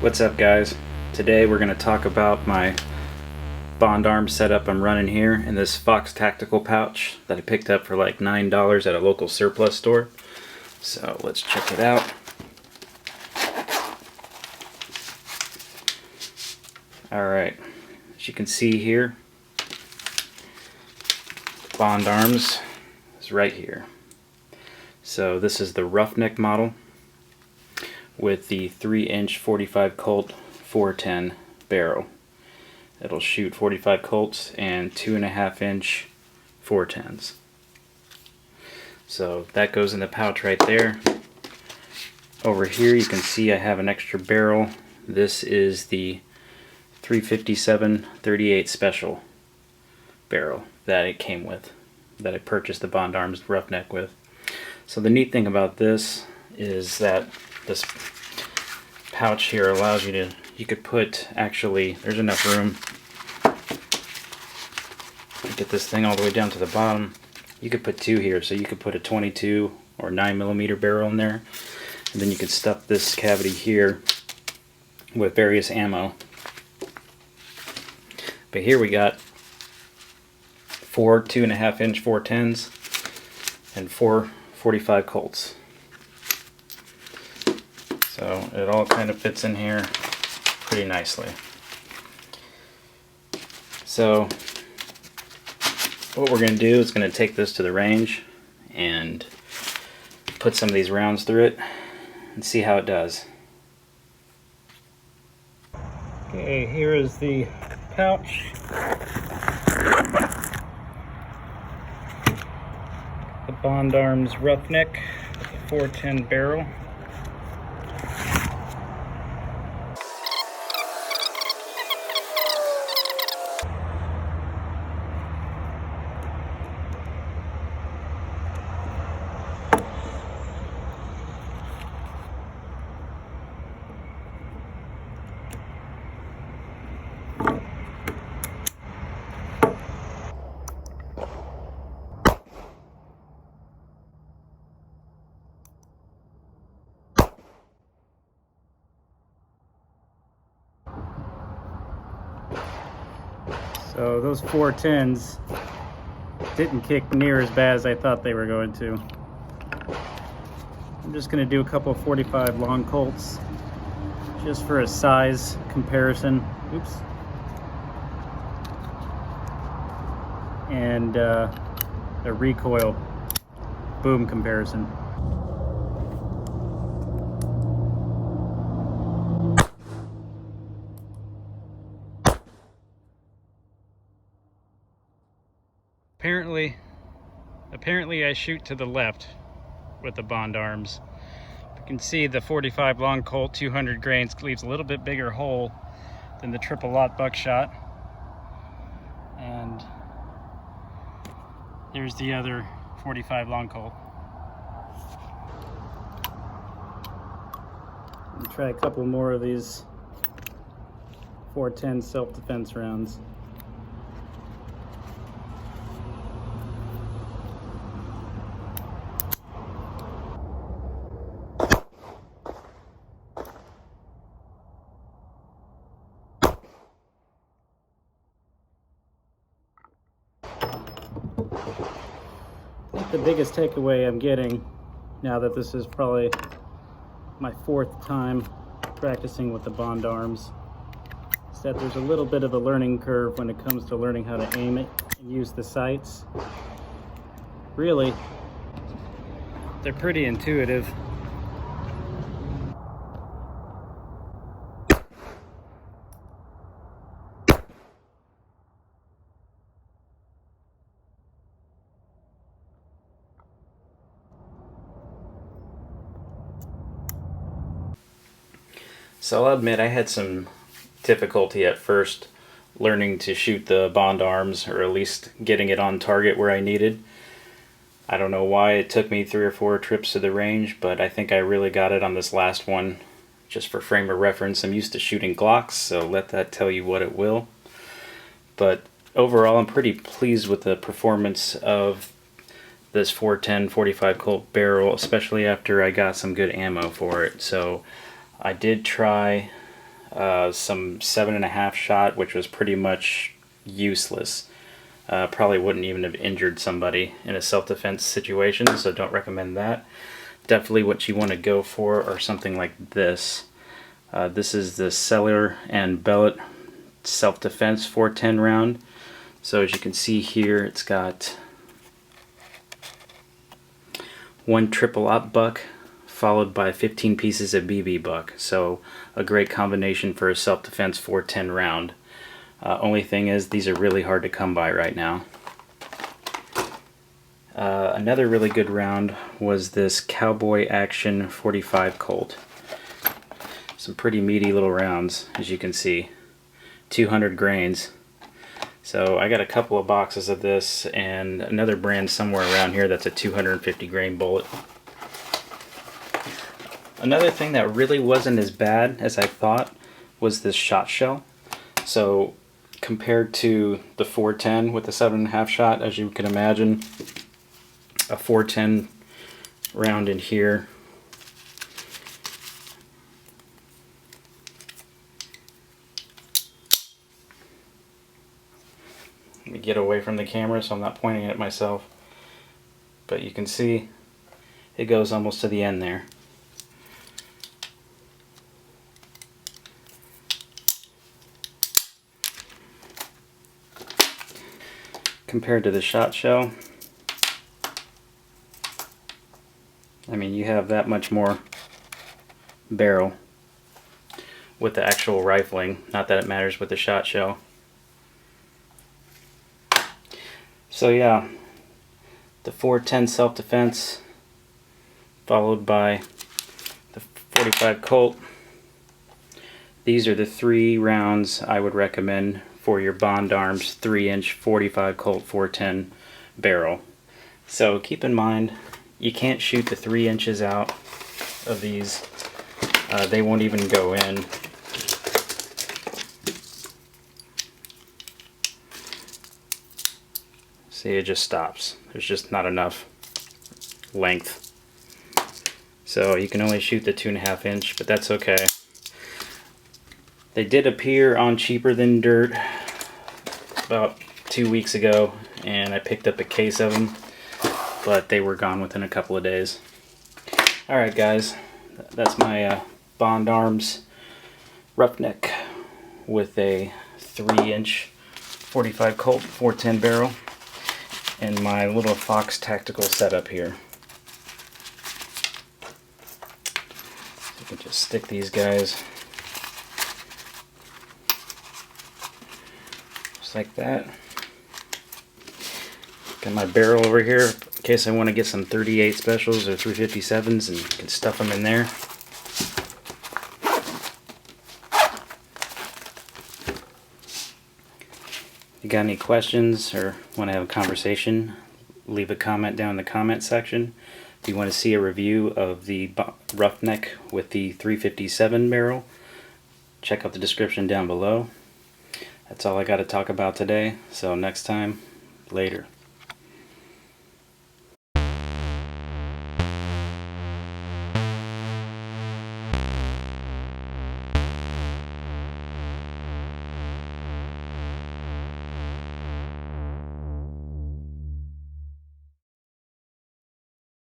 What's up, guys? Today we're going to talk about my Bond arm setup I'm running here in this Fox tactical pouch that I picked up for like $9 at a local surplus store. So let's check it out. Alright, as you can see here, Bond arms is right here. So this is the roughneck model with the 3-inch 45 Colt 410 barrel. It'll shoot 45 Colts and 2.5-inch 410s. So that goes in the pouch right there. Over here you can see I have an extra barrel. This is the 357-38 special barrel that it came with, that I purchased the Bond arms roughneck with. So the neat thing about this is that this pouch here allows you to, you could put, actually, there's enough room to get this thing all the way down to the bottom. You could put two here, so you could put a 22 or 9mm barrel in there, and then you could stuff this cavity here with various ammo. But here we got 4 2.5-inch 410s and 4 45 Colts. So it all kind of fits in here pretty nicely. So what we're going to do is going to take this to the range and put some of these rounds through it and see how it does. Okay, here is the pouch. The Bond arms roughneck with the 410 barrel. So those 410s didn't kick near as bad as I thought they were going to. I'm just going to do a couple of 45 long Colts just for a size comparison. Oops. And a recoil boom comparison. Apparently I shoot to the left with the Bond arms. You can see the 45 long Colt 200 grains leaves a little bit bigger hole than the triple lot buckshot. And there's the other 45 long Colt. I'll try a couple more of these 410 self-defense rounds. The biggest takeaway I'm getting now that this is probably my 4th time practicing with the Bond arms is that there's a little bit of a learning curve when it comes to learning how to aim it and use the sights. Really, they're pretty intuitive. So I'll admit I had some difficulty at first learning to shoot the Bond arms, or at least getting it on target where I needed. I don't know why it took me 3 or 4 trips to the range, but I think I really got it on this last one. Just for frame of reference, I'm used to shooting Glocks, so let that tell you what it will. But overall, I'm pretty pleased with the performance of this 410 45 Colt barrel, especially after I got some good ammo for it. So I did try some 7.5 shot, which was pretty much useless. Probably wouldn't even have injured somebody in a self-defense situation, so don't recommend that. Definitely what you want to go for are something like this. This is the Cellular and Bellet self-defense 410 round. So as you can see here, it's got one triple op buck followed by 15 pieces of BB buck. So a great combination for a self-defense 410 round. Only thing is, these are really hard to come by right now. Another really good round was this Cowboy Action 45 Colt. Some pretty meaty little rounds, as you can see. 200 grains. So I got a couple of boxes of this and another brand somewhere around here that's a 250 grain bullet. Another thing that really wasn't as bad as I thought was this shot shell. So compared to the 410 with the 7.5 shot, as you can imagine, a 410 round in here let me get away from the camera so I'm not pointing at myself, but you can see it goes almost to the end there. Compared to the shot shell, I mean, you have that much more barrel with the actual rifling. Not that it matters with the shot shell. So yeah, the 410 self-defense followed by the 45 Colt. These are the 3 rounds I would recommend for your Bond Arms 3-inch 45 Colt 410 barrel. So keep in mind, you can't shoot the 3 inches out of these. They won't even go in. See, it just stops. There's just not enough length. So you can only shoot the 2.5 inch, but that's okay. They did appear on Cheaper Than Dirt about 2 weeks ago, and I picked up a case of them, but they were gone within a couple of days. Alright guys, that's my Bond Arms Roughneck with a 3-inch 45 Colt 410 barrel and my little Fox tactical setup here. You can just stick these guys just like that. Got my barrel over here in case I want to get some 38 specials or 357s and can stuff them in there. If you got any questions or want to have a conversation, leave a comment down in the comment section. If you want to see a review of the Roughneck with the 357 barrel, check out the description down below. That's all I got to talk about today, so next time, later.